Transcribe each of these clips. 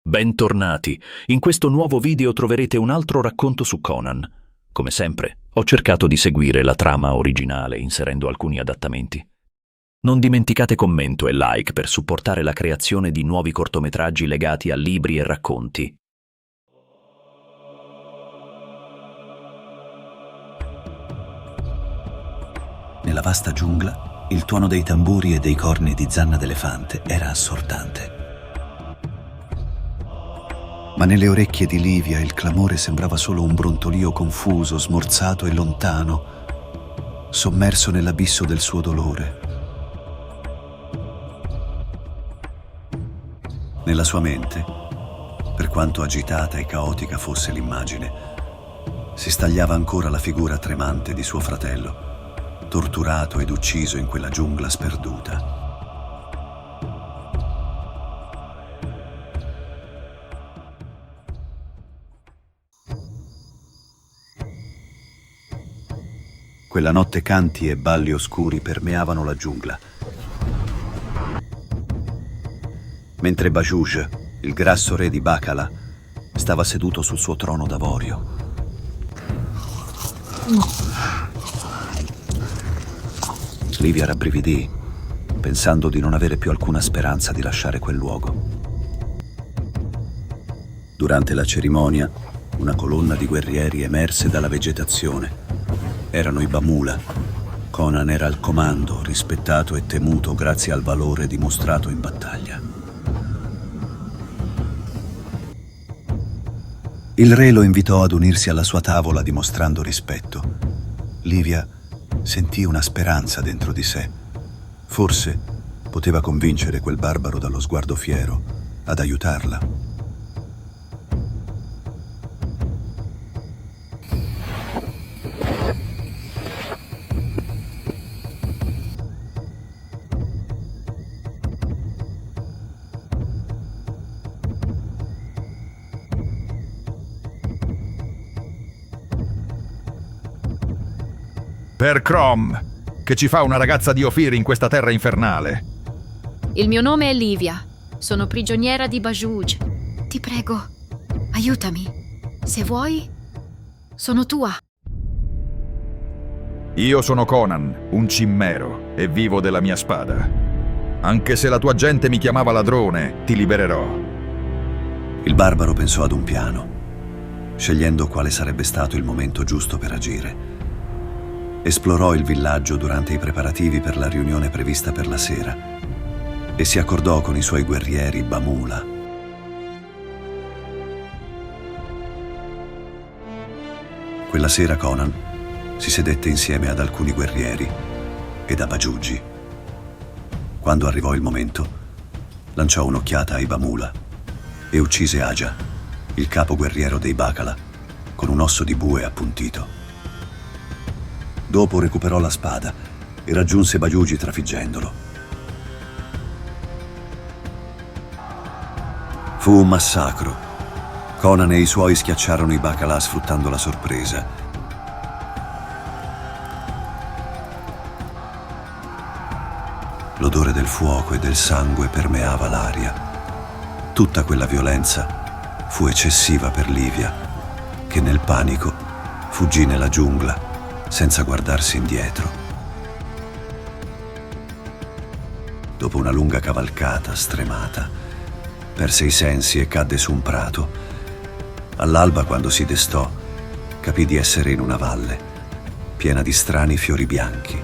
Bentornati! In questo nuovo video troverete un altro racconto su Conan. Come sempre, ho cercato di seguire la trama originale inserendo alcuni adattamenti. Non dimenticate commento e like per supportare la creazione di nuovi cortometraggi legati a libri e racconti. Nella vasta giungla, il tuono dei tamburi e dei corni di zanna d'elefante era assordante. Ma nelle orecchie di Livia il clamore sembrava solo un brontolio confuso, smorzato e lontano, sommerso nell'abisso del suo dolore. Nella sua mente, per quanto agitata e caotica fosse l'immagine, si stagliava ancora la figura tremante di suo fratello, torturato ed ucciso in quella giungla sperduta. Quella notte canti e balli oscuri permeavano la giungla. Mentre Bajuj, il grasso re di Bacala, stava seduto sul suo trono d'avorio. Livia rabbrividì, pensando di non avere più alcuna speranza di lasciare quel luogo. Durante la cerimonia, una colonna di guerrieri emerse dalla vegetazione. Erano i Bamula. Conan era al comando, rispettato e temuto grazie al valore dimostrato in battaglia. Il re lo invitò ad unirsi alla sua tavola dimostrando rispetto. Livia sentì una speranza dentro di sé. Forse poteva convincere quel barbaro dallo sguardo fiero ad aiutarla. Per Crom, che ci fa una ragazza di Ophir in questa terra infernale. Il mio nome è Livia. Sono prigioniera di Bajuj. Ti prego, aiutami. Se vuoi, sono tua. Io sono Conan, un cimmero, e vivo della mia spada. Anche se la tua gente mi chiamava ladrone, ti libererò. Il barbaro pensò ad un piano, scegliendo quale sarebbe stato il momento giusto per agire. Esplorò il villaggio durante i preparativi per la riunione prevista per la sera e si accordò con i suoi guerrieri Bamula. Quella sera Conan si sedette insieme ad alcuni guerrieri ed a Bajuj. Quando arrivò il momento, lanciò un'occhiata ai Bamula e uccise Aja, il capo guerriero dei Bacala, con un osso di bue appuntito. Dopo recuperò la spada e raggiunse Bajuj trafiggendolo. Fu un massacro. Conan e i suoi schiacciarono i Bacala sfruttando la sorpresa. L'odore del fuoco e del sangue permeava l'aria. Tutta quella violenza fu eccessiva per Livia, che nel panico fuggì nella giungla senza guardarsi indietro. Dopo una lunga cavalcata, stremata, perse i sensi e cadde su un prato. All'alba, quando si destò, capì di essere in una valle, piena di strani fiori bianchi.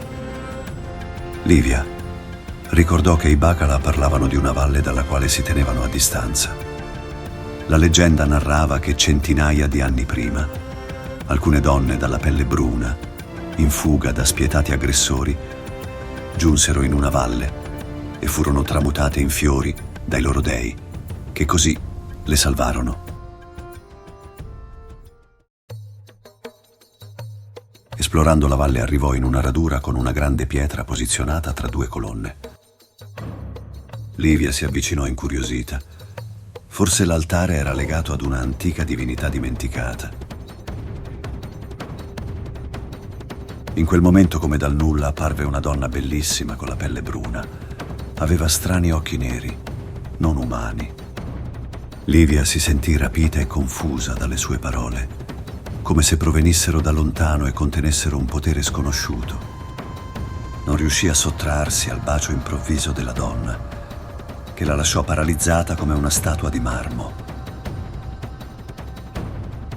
Livia ricordò che i Bacala parlavano di una valle dalla quale si tenevano a distanza. La leggenda narrava che centinaia di anni prima, alcune donne dalla pelle bruna, in fuga da spietati aggressori, giunsero in una valle e furono tramutate in fiori dai loro dei, che così le salvarono. Esplorando la valle arrivò in una radura con una grande pietra posizionata tra due colonne. Livia si avvicinò incuriosita. Forse l'altare era legato ad una antica divinità dimenticata. In quel momento, come dal nulla, apparve una donna bellissima con la pelle bruna. Aveva strani occhi neri, non umani. Livia si sentì rapita e confusa dalle sue parole, come se provenissero da lontano e contenessero un potere sconosciuto. Non riuscì a sottrarsi al bacio improvviso della donna, che la lasciò paralizzata come una statua di marmo.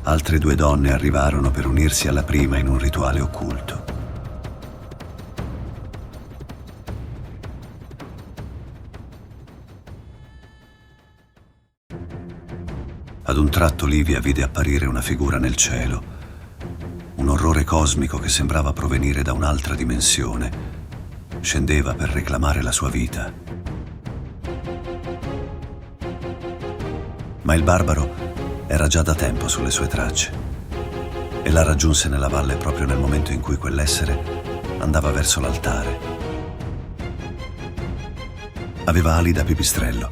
Altre 2 donne arrivarono per unirsi alla prima in un rituale occulto. Ad un tratto Livia vide apparire una figura nel cielo, un orrore cosmico che sembrava provenire da un'altra dimensione. Scendeva per reclamare la sua vita. Ma il barbaro era già da tempo sulle sue tracce e la raggiunse nella valle proprio nel momento in cui quell'essere andava verso l'altare. Aveva ali da pipistrello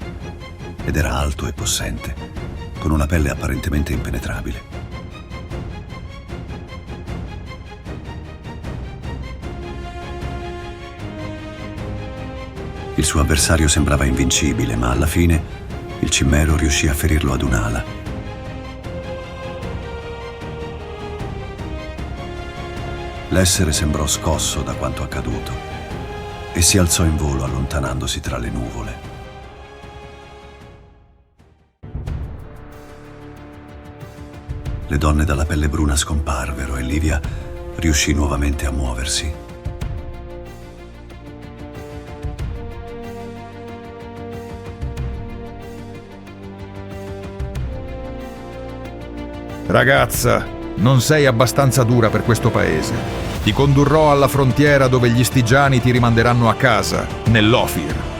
ed era alto e possente, con una pelle apparentemente impenetrabile. Il suo avversario sembrava invincibile, ma alla fine il cimmero riuscì a ferirlo ad un'ala. L'essere sembrò scosso da quanto accaduto e si alzò in volo allontanandosi tra le nuvole. Le donne dalla pelle bruna scomparvero e Livia riuscì nuovamente a muoversi. Ragazza, non sei abbastanza dura per questo paese. Ti condurrò alla frontiera dove gli Stygiani ti rimanderanno a casa, nell'Ophir.